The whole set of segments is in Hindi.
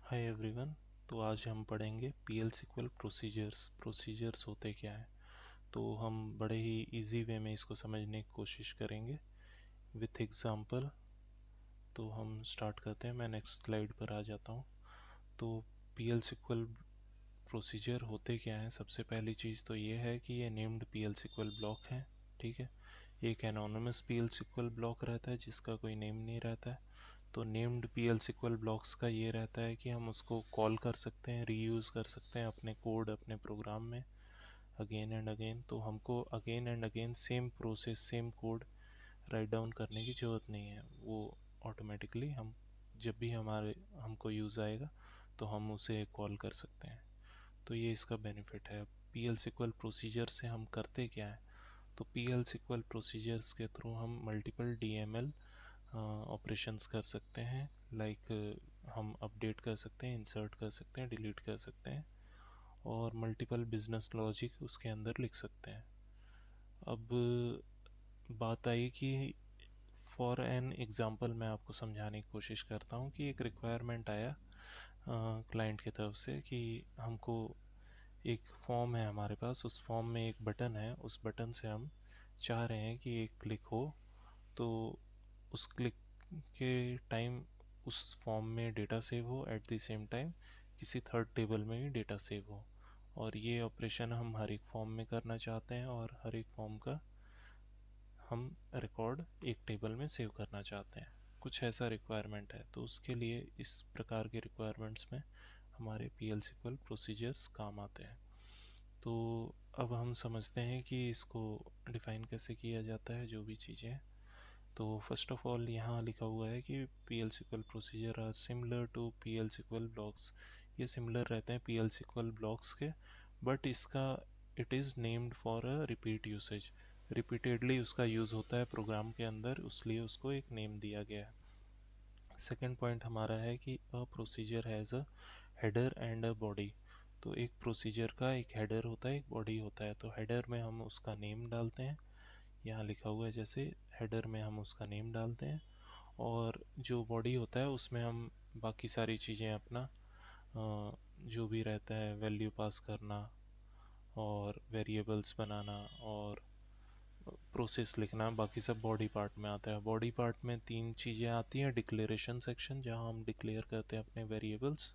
Hi everyone. तो आज हम पढ़ेंगे पीएल सीक्वल प्रोसीजर्स होते क्या हैं। तो हम बड़े ही इजी वे में इसको समझने की कोशिश करेंगे विथ एग्जांपल। तो हम स्टार्ट करते हैं। मैं नेक्स्ट स्लाइड पर आ जाता हूँ। तो पीएल सीक्वल प्रोसीजर होते क्या हैं। सबसे पहली चीज़ तो ये है कि ये नेम्ड पीएल सीक्वल ब्लॉक हैं। ठीक है, एक एनोनिमस पीएल सीक्वल ब्लॉक रहता है जिसका कोई नेम नहीं रहता है। तो नेम्ड पीएल सीक्वल ब्लॉक्स का ये रहता है कि हम उसको कॉल कर सकते हैं, रीयूज़ कर सकते हैं अपने कोड, अपने प्रोग्राम में अगेन एंड अगेन। तो हमको again and again same process, same code write down करने की ज़रूरत नहीं है। वो ऑटोमेटिकली हम जब भी हमको यूज़ आएगा तो हम उसे कॉल कर सकते हैं। तो ये इसका बेनिफिट है। पीएल सीक्वल प्रोसीजर से हम करते क्या है। तो पीएल सीक्वल प्रोसीजर्स के थ्रू हम मल्टीपल डीएमएल ऑपरेशंस कर सकते हैं। लाइक हम अपडेट कर सकते हैं, इंसर्ट कर सकते हैं, डिलीट कर सकते हैं और मल्टीपल बिजनेस लॉजिक उसके अंदर लिख सकते हैं। अब बात आई कि फॉर एन एग्ज़ाम्पल मैं आपको समझाने की कोशिश करता हूँ कि एक रिक्वायरमेंट आया क्लाइंट की तरफ से कि हमको एक फॉर्म है हमारे पास, उस फॉर्म में एक बटन है, उस बटन से हम चाह रहे हैं कि एक क्लिक हो। तो उस क्लिक के टाइम उस फॉर्म में डेटा सेव हो, एट द सेम टाइम किसी थर्ड टेबल में भी डेटा सेव हो। और ये ऑपरेशन हम हर एक फॉर्म में करना चाहते हैं और हर एक फॉर्म का हम रिकॉर्ड एक टेबल में सेव करना चाहते हैं। कुछ ऐसा रिक्वायरमेंट है। तो उसके लिए इस प्रकार के रिक्वायरमेंट्स में हमारे पीएल सीक्वल प्रोसीजर्स काम आते हैं। तो अब हम समझते हैं कि इसको डिफ़ाइन कैसे किया जाता है, जो भी चीज़ें हैं। तो फर्स्ट ऑफ ऑल यहाँ लिखा हुआ है कि PL SQL procedure are similar to PL SQL blocks. ये सिमिलर रहते हैं पीएल सीक्वल ब्लॉक्स के, बट इसका it is named for a repeat usage. Repeatedly उसका यूज़ होता है प्रोग्राम के अंदर, इसलिए उसको एक नेम दिया गया है। सेकेंड पॉइंट हमारा है कि a procedure has a header and a body. तो एक प्रोसीजर का एक हेडर होता है, एक बॉडी होता है। तो हेडर में हम उसका नेम डालते हैं, यहाँ लिखा हुआ है जैसे हेडर में हम उसका नेम डालते हैं। और जो बॉडी होता है उसमें हम बाकी सारी चीज़ें अपना जो भी रहता है, वैल्यू पास करना और वेरिएबल्स बनाना और प्रोसेस लिखना, बाकी सब बॉडी पार्ट में आता है। बॉडी पार्ट में तीन चीज़ें आती हैं। डिक्लेरेशन सेक्शन जहाँ हम डिक्लेयर करते हैं अपने वेरिएबल्स,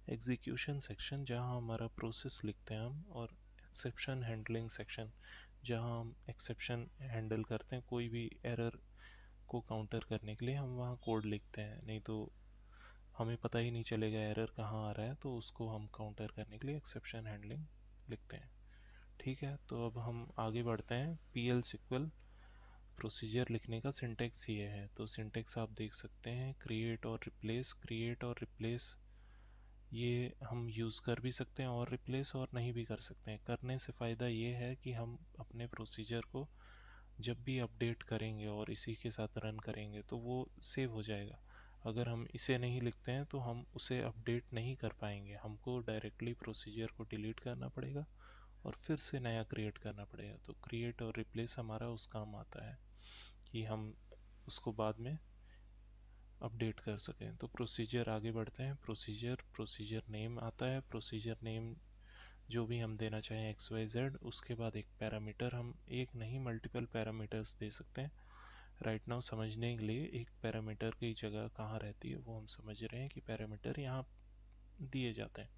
एग्जीक्यूशन सेक्शन जहाँ हमारा प्रोसेस लिखते हैं हम, और एक्सेप्शन हैंडलिंग सेक्शन जहाँ हम एक्सेप्शन हैंडल करते हैं। कोई भी एरर को काउंटर करने के लिए हम वहाँ कोड लिखते हैं, नहीं तो हमें पता ही नहीं चलेगा एरर कहाँ आ रहा है। तो उसको हम काउंटर करने के लिए एक्सेप्शन हैंडलिंग लिखते हैं। ठीक है, तो अब हम आगे बढ़ते हैं। पीएल सीक्वल प्रोसीजर लिखने का सिंटेक्स ये है। तो सिंटेक्स आप देख सकते हैं, क्रिएट और रिप्लेस। क्रिएट और रिप्लेस ये हम यूज़ कर भी सकते हैं और रिप्लेस और नहीं भी कर सकते हैं। करने से फ़ायदा ये है कि हम अपने प्रोसीजर को जब भी अपडेट करेंगे और इसी के साथ रन करेंगे तो वो सेव हो जाएगा। अगर हम इसे नहीं लिखते हैं तो हम उसे अपडेट नहीं कर पाएंगे, हमको डायरेक्टली प्रोसीजर को डिलीट करना पड़ेगा और फिर से नया क्रिएट करना पड़ेगा। तो क्रिएट और रिप्लेस हमारा उस काम आता है कि हम उसको बाद में अपडेट कर सकें। तो प्रोसीजर आगे बढ़ते हैं। प्रोसीजर नेम आता है। प्रोसीजर नेम जो भी हम देना चाहें XYZ, उसके बाद एक पैरामीटर, हम एक नहीं मल्टीपल पैरामीटर्स दे सकते हैं। राइट नाउ समझने के लिए एक पैरामीटर की जगह कहाँ रहती है वो हम समझ रहे हैं कि पैरामीटर यहाँ दिए जाते हैं।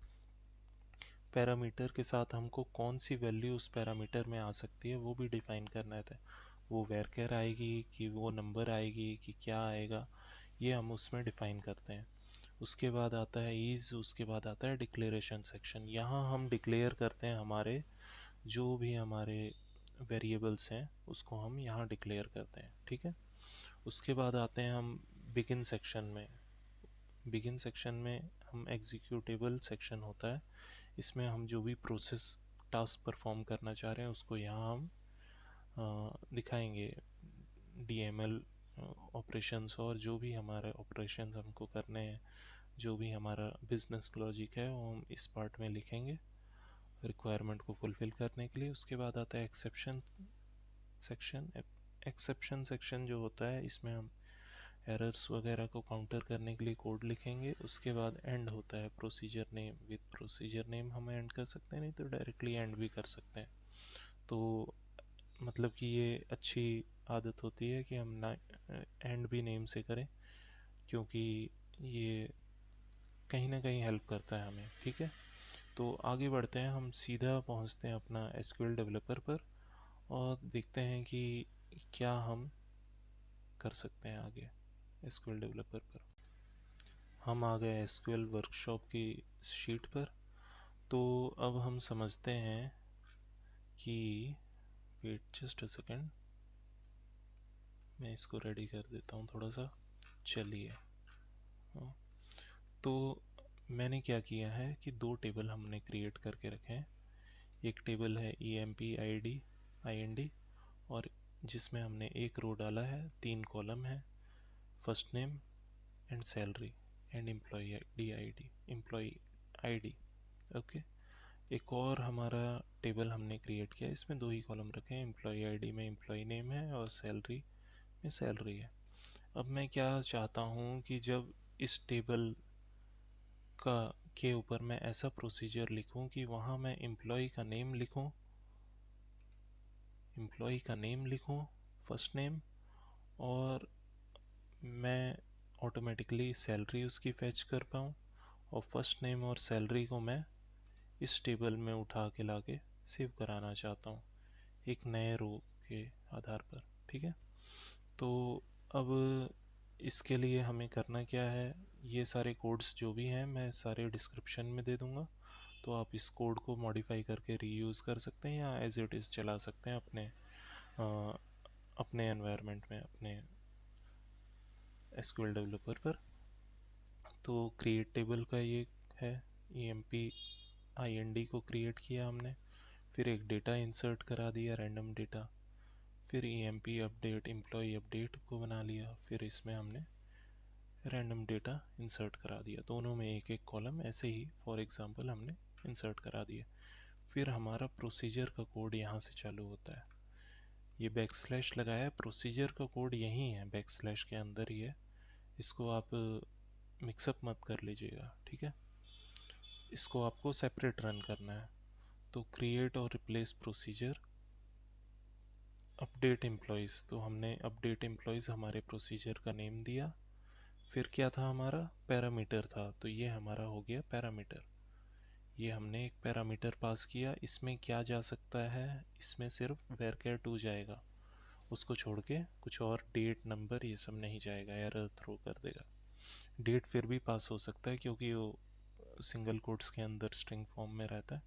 पैरामीटर के साथ हमको कौन सी वैल्यू उस पैरामीटर में आ सकती है वो भी डिफ़ाइन करना है। वो वेरकर आएगी कि वो नंबर आएगी कि क्या आएगा, ये हम उसमें डिफ़ाइन करते हैं। उसके बाद आता है ईज़, उसके बाद आता है डिक्लेरेशन सेक्शन। यहाँ हम डिक्लेयर करते हैं हमारे जो भी हमारे वेरिएबल्स हैं उसको हम यहाँ डिक्लेयर करते हैं। ठीक है, उसके बाद आते हैं हम बिगिन सेक्शन में। बिगिन सेक्शन में हम एग्जीक्यूटेबल सेक्शन होता है, इसमें हम जो भी प्रोसेस टास्क परफॉर्म करना चाह रहे हैं उसको यहाँ हम दिखाएंगे। डीएमएल ऑपरेशंस और जो भी हमारे ऑपरेशंस हमको करने हैं, जो भी हमारा बिजनेस लॉजिक है वो हम इस पार्ट में लिखेंगे रिक्वायरमेंट को फुलफ़िल करने के लिए। उसके बाद आता है एक्सेप्शन सेक्शन। एक्सेप्शन सेक्शन जो होता है इसमें हम एरर्स वगैरह को काउंटर करने के लिए कोड लिखेंगे। उसके बाद एंड होता है procedure name, with procedure name हम एंड कर सकते हैं, नहीं तो डायरेक्टली एंड भी कर सकते हैं। तो मतलब कि ये अच्छी आदत होती है कि हम ना एंड भी नेम से करें, क्योंकि ये कहीं ना कहीं हेल्प करता है हमें। ठीक है, तो आगे बढ़ते हैं, हम सीधा पहुंचते हैं अपना एसक्यूएल डेवलपर पर और देखते हैं कि क्या हम कर सकते हैं आगे एसक्यूएल डेवलपर पर। हम आ गए एसक्यूएल वर्कशॉप की शीट पर। तो अब हम समझते हैं कि वेट जस्ट अ सेकेंड, मैं इसको रेडी कर देता हूँ थोड़ा सा। चलिए, हाँ, तो मैंने क्या किया है कि दो टेबल हमने क्रिएट करके रखे हैं। एक टेबल है EMP ID और जिसमें हमने एक रो डाला है, 3 कॉलम है, first name and salary and employee ID। Okay, एक और हमारा टेबल हमने क्रिएट किया, इसमें 2 ही कॉलम रखे हैं, एम्प्लॉय ID में एम्प्लॉय नेम है और सैलरी में सैलरी है। अब मैं क्या चाहता हूँ कि जब इस टेबल का के ऊपर मैं ऐसा प्रोसीजर लिखूं कि वहाँ मैं एम्प्लॉय का नेम लिखूं, फर्स्ट नेम, और मैं ऑटोमेटिकली सैलरी उसकी फेच कर पाऊँ, और फर्स्ट नेम और सैलरी को मैं इस टेबल में उठा के लाके सेव कराना चाहता हूँ एक नए रो के आधार पर। ठीक है, तो अब इसके लिए हमें करना क्या है, ये सारे कोड्स जो भी हैं मैं सारे डिस्क्रिप्शन में दे दूँगा, तो आप इस कोड को मॉडिफाई करके रीयूज़ कर सकते हैं या एज इट इज़ चला सकते हैं अपने एनवायरनमेंट में, अपने एसक्यूएल डेवलपर पर। तो क्रिएट टेबल का ये है, EMP IND को क्रिएट किया हमने, फिर एक डेटा इंसर्ट करा दिया, रैंडम डेटा, फिर EMP अपडेट एम्प्लॉय अपडेट को बना लिया, फिर इसमें हमने रैंडम डेटा इंसर्ट करा दिया, दोनों में एक एक कॉलम ऐसे ही फॉर एग्जांपल हमने इंसर्ट करा दिया। फिर हमारा प्रोसीजर का कोड यहाँ से चालू होता है, ये बैकस्लैश लगाया है, प्रोसीजर का कोड यही है, बैकस्लैश के अंदर ही है, इसको आप मिक्सअप मत कर लीजिएगा। ठीक है, इसको आपको सेपरेट रन करना है। तो क्रिएट और रिप्लेस प्रोसीजर, अपडेट एम्प्लॉयज़, तो हमने अपडेट एम्प्लॉयज़ हमारे प्रोसीजर का नेम दिया। फिर क्या था, हमारा पैरामीटर था, तो ये हमारा हो गया पैरामीटर, ये हमने एक पैरामीटर पास किया। इसमें क्या जा सकता है, इसमें सिर्फ var2 जाएगा, उसको छोड़ के कुछ और डेट नंबर ये सब नहीं जाएगा, एरर थ्रो कर देगा। डेट फिर भी पास हो सकता है क्योंकि वो सिंगल कोट्स के अंदर स्ट्रिंग फॉर्म में रहता है,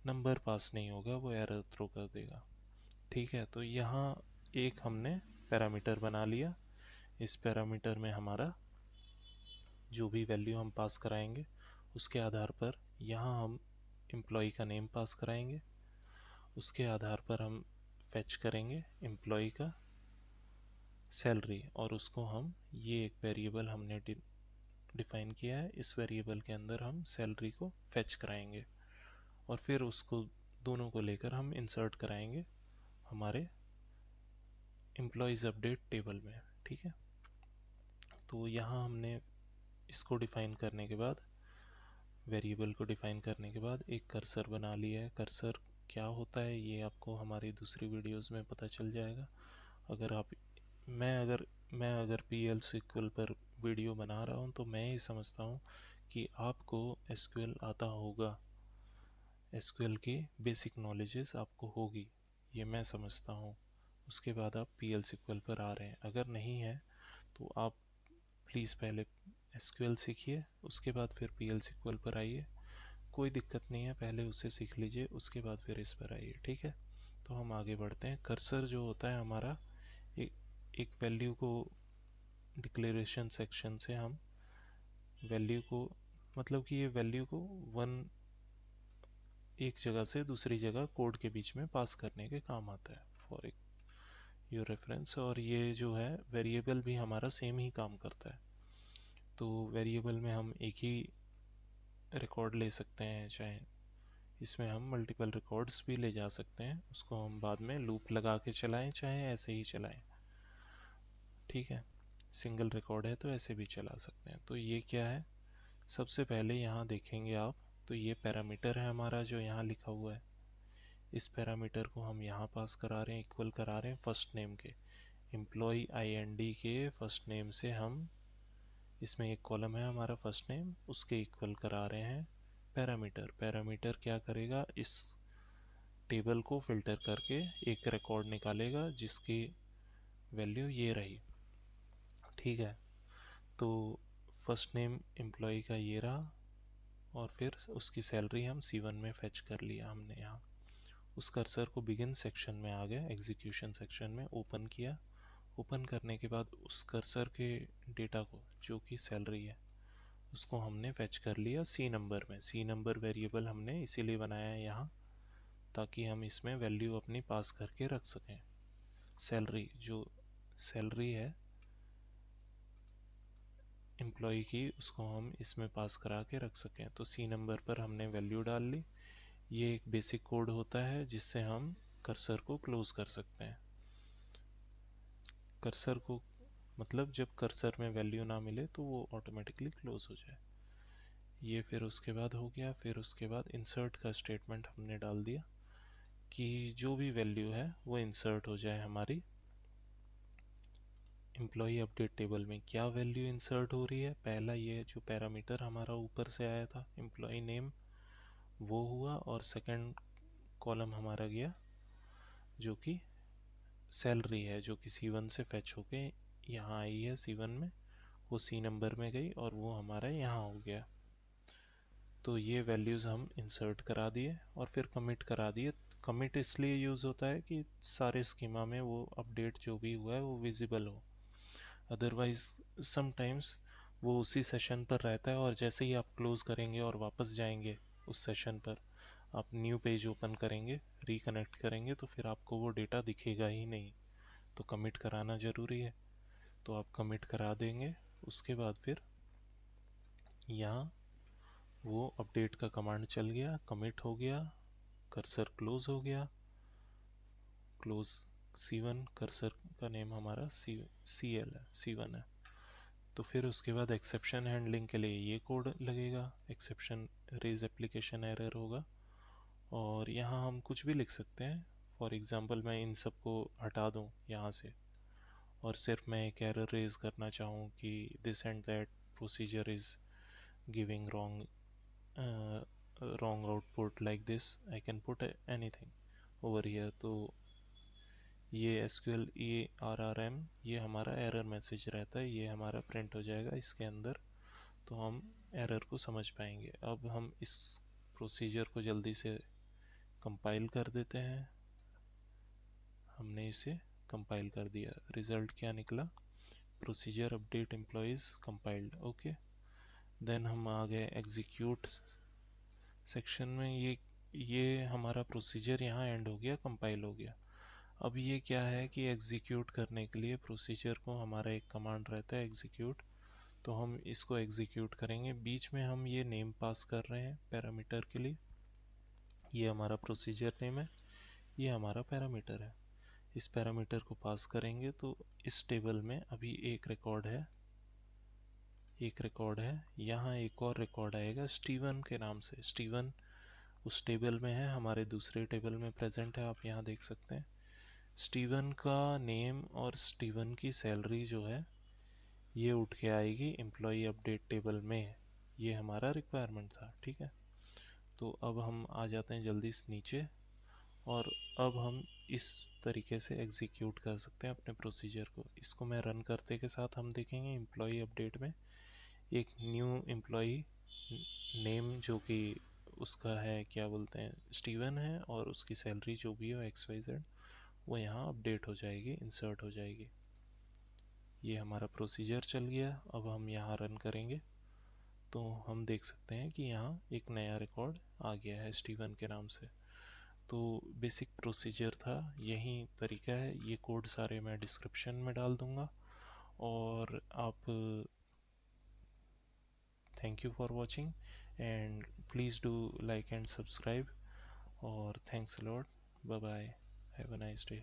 नंबर पास नहीं होगा, वो एरर थ्रो कर देगा। ठीक है, तो यहाँ एक हमने पैरामीटर बना लिया, इस पैरामीटर में हमारा जो भी वैल्यू हम पास कराएंगे उसके आधार पर यहाँ हम एम्प्लॉय का नेम पास कराएंगे, उसके आधार पर हम फेच करेंगे एम्प्लॉय का सैलरी, और उसको हम ये एक वेरिएबल हमने डिफाइन किया है, इस वेरिएबल के अंदर हम सैलरी को फेच कराएंगे और फिर उसको दोनों को लेकर हम इंसर्ट कराएंगे हमारे एम्प्लॉयज़ अपडेट टेबल में। ठीक है, तो यहाँ हमने इसको डिफ़ाइन करने के बाद, वेरिएबल को डिफ़ाइन करने के बाद एक कर्सर बना लिया है। कर्सर क्या होता है ये आपको हमारी दूसरी वीडियोस में पता चल जाएगा। अगर आप मैं अगर PL SQL पर वीडियो बना रहा हूँ तो मैं ही समझता हूँ कि आपको SQL आता होगा, SQL की बेसिक नॉलेजेस आपको होगी, ये मैं समझता हूँ। उसके बाद आप PL SQL पर आ रहे हैं, अगर नहीं है तो आप प्लीज़ पहले SQL सीखिए, उसके बाद फिर PL SQL पर आइए, कोई दिक्कत नहीं है, पहले उसे सीख लीजिए उसके बाद फिर इस पर आइए। ठीक है, तो हम आगे बढ़ते हैं। कर्सर जो होता है हमारा, एक वैल्यू को डिक्लेरेशन सेक्शन से हम वैल्यू को, मतलब कि ये वैल्यू को एक जगह से दूसरी जगह कोड के बीच में पास करने के काम आता है, फॉर योर रेफरेंस। और ये जो है वेरिएबल भी हमारा सेम ही काम करता है। तो वेरिएबल में हम एक ही रिकॉर्ड ले सकते हैं, चाहे इसमें हम मल्टीपल रिकॉर्ड्स भी ले जा सकते हैं, उसको हम बाद में लूप लगा के चलाएं चाहे ऐसे ही चलाएं। ठीक है, सिंगल रिकॉर्ड है तो ऐसे भी चला सकते हैं। तो ये क्या है, सबसे पहले यहाँ देखेंगे आप, तो ये पैरामीटर है हमारा जो यहाँ लिखा हुआ है। इस पैरामीटर को हम यहाँ पास करा रहे हैं, इक्वल करा रहे हैं फर्स्ट नेम के, एम्प्लॉय IND के फर्स्ट नेम से हम, इसमें एक कॉलम है हमारा फर्स्ट नेम, उसके इक्वल करा रहे हैं पैरामीटर। पैरामीटर क्या करेगा, इस टेबल को फिल्टर करके एक रिकॉर्ड निकालेगा जिसकी वैल्यू ये रही। ठीक है, तो फर्स्ट नेम एम्प्लॉय का ये रहा, और फिर उसकी सैलरी हम C1 में फेच कर लिया हमने। यहाँ उस कर्सर को बिगिन सेक्शन में आ गया, एग्जीक्यूशन सेक्शन में ओपन किया। ओपन करने के बाद उस कर्सर के डेटा को, जो कि सैलरी है, उसको हमने फेच कर लिया C नंबर में। C नंबर वेरिएबल हमने इसीलिए बनाया है यहाँ, ताकि हम इसमें वैल्यू अपनी पास करके रख सकें। सैलरी, जो सैलरी है एम्प्लॉय की, उसको हम इसमें पास करा के रख सकें। तो C नंबर पर हमने वैल्यू डाल ली। ये एक बेसिक कोड होता है जिससे हम कर्सर को क्लोज कर सकते हैं। कर्सर को मतलब जब कर्सर में वैल्यू ना मिले तो वो ऑटोमेटिकली क्लोज हो जाए। ये फिर उसके बाद हो गया। फिर उसके बाद इंसर्ट का स्टेटमेंट हमने डाल दिया कि जो भी वैल्यू है वो इंसर्ट हो जाए हमारी एम्प्लॉय अपडेट टेबल में। क्या वैल्यू इंसर्ट हो रही है, पहला ये जो पैरामीटर हमारा ऊपर से आया था एम्प्लॉय नेम, वो हुआ, और सेकंड कॉलम हमारा गया जो कि सैलरी है, जो कि C1 से फेच होके यहाँ आई है C1 में, वो C नंबर में गई और वो हमारा यहाँ हो गया। तो ये वैल्यूज़ हम इंसर्ट करा दिए और फिर कमिट करा दिए। कमिट इसलिए यूज़ होता है कि सारे स्कीमा में वो अपडेट जो भी हुआ है वो विजिबल हो। अदरवाइज़ समटाइम्स वो उसी सेशन पर रहता है, और जैसे ही आप क्लोज़ करेंगे और वापस जाएंगे उस सेशन पर, आप न्यू पेज ओपन करेंगे, रिकनेक्ट करेंगे, तो फिर आपको वो डेटा दिखेगा ही नहीं। तो कमिट कराना ज़रूरी है, तो आप कमिट करा देंगे। उसके बाद फिर यहाँ वो अपडेट का कमांड चल गया, कमिट हो गया, कर्सर क्लोज हो गया, क्लोज C1, कर्सर का नेम हमारा CL है, C1 है। तो फिर उसके बाद एक्सेप्शन हैंडलिंग के लिए ये कोड लगेगा, एक्सेप्शन रेज एप्लीकेशन एरर होगा, और यहाँ हम कुछ भी लिख सकते हैं। फॉर एग्ज़ाम्पल मैं इन सब को हटा दूँ यहाँ से, और सिर्फ मैं एक एरर रेज करना चाहूँ कि this and that procedure is giving wrong output like this, I can put anything over here। तो ये SQL ERRM, ये हमारा एरर मैसेज रहता है, ये हमारा प्रिंट हो जाएगा इसके अंदर, तो हम एरर को समझ पाएंगे। अब हम इस प्रोसीजर को जल्दी से कंपाइल कर देते हैं। हमने इसे कंपाइल कर दिया, रिज़ल्ट क्या निकला, procedure update employees compiled. Okay, then हम आ गए एग्जीक्यूट सेक्शन में। ये हमारा प्रोसीजर यहाँ एंड हो गया, कंपाइल हो गया। अब ये क्या है कि एग्जीक्यूट करने के लिए प्रोसीजर को हमारा एक कमांड रहता है एग्जीक्यूट, तो हम इसको एग्जीक्यूट करेंगे। बीच में हम ये नेम पास कर रहे हैं पैरामीटर के लिए, ये हमारा प्रोसीजर नेम है, ये हमारा पैरामीटर है। इस पैरामीटर को पास करेंगे तो इस टेबल में अभी एक रिकॉर्ड है, यहाँ एक और रिकॉर्ड आएगा स्टीवन के नाम से। स्टीवन उस टेबल में है, हमारे दूसरे टेबल में प्रेजेंट है, आप यहाँ देख सकते हैं। स्टीवन का नेम और स्टीवन की सैलरी जो है ये उठ के आएगी एम्प्लॉय अपडेट टेबल में। ये हमारा रिक्वायरमेंट था, ठीक है। तो अब हम आ जाते हैं जल्दी से नीचे, और अब हम इस तरीके से एग्जीक्यूट कर सकते हैं अपने प्रोसीजर को। इसको मैं रन करते के साथ हम देखेंगे एम्प्लॉय अपडेट में एक न्यू एम्प्लॉय नेम जो कि उसका है, क्या बोलते हैं, स्टीवन है, और उसकी सैलरी जो भी हो XYZ, वो यहाँ अपडेट हो जाएगी, इंसर्ट हो जाएगी। ये हमारा प्रोसीजर चल गया। अब हम यहाँ रन करेंगे तो हम देख सकते हैं कि यहाँ एक नया रिकॉर्ड आ गया है स्टीवन के नाम से। तो बेसिक प्रोसीजर था, यही तरीका है। ये कोड सारे मैं डिस्क्रिप्शन में डाल दूँगा, और आप thank you for watching, and please do like and subscribe, or thanks a lot, bye bye, have a nice day।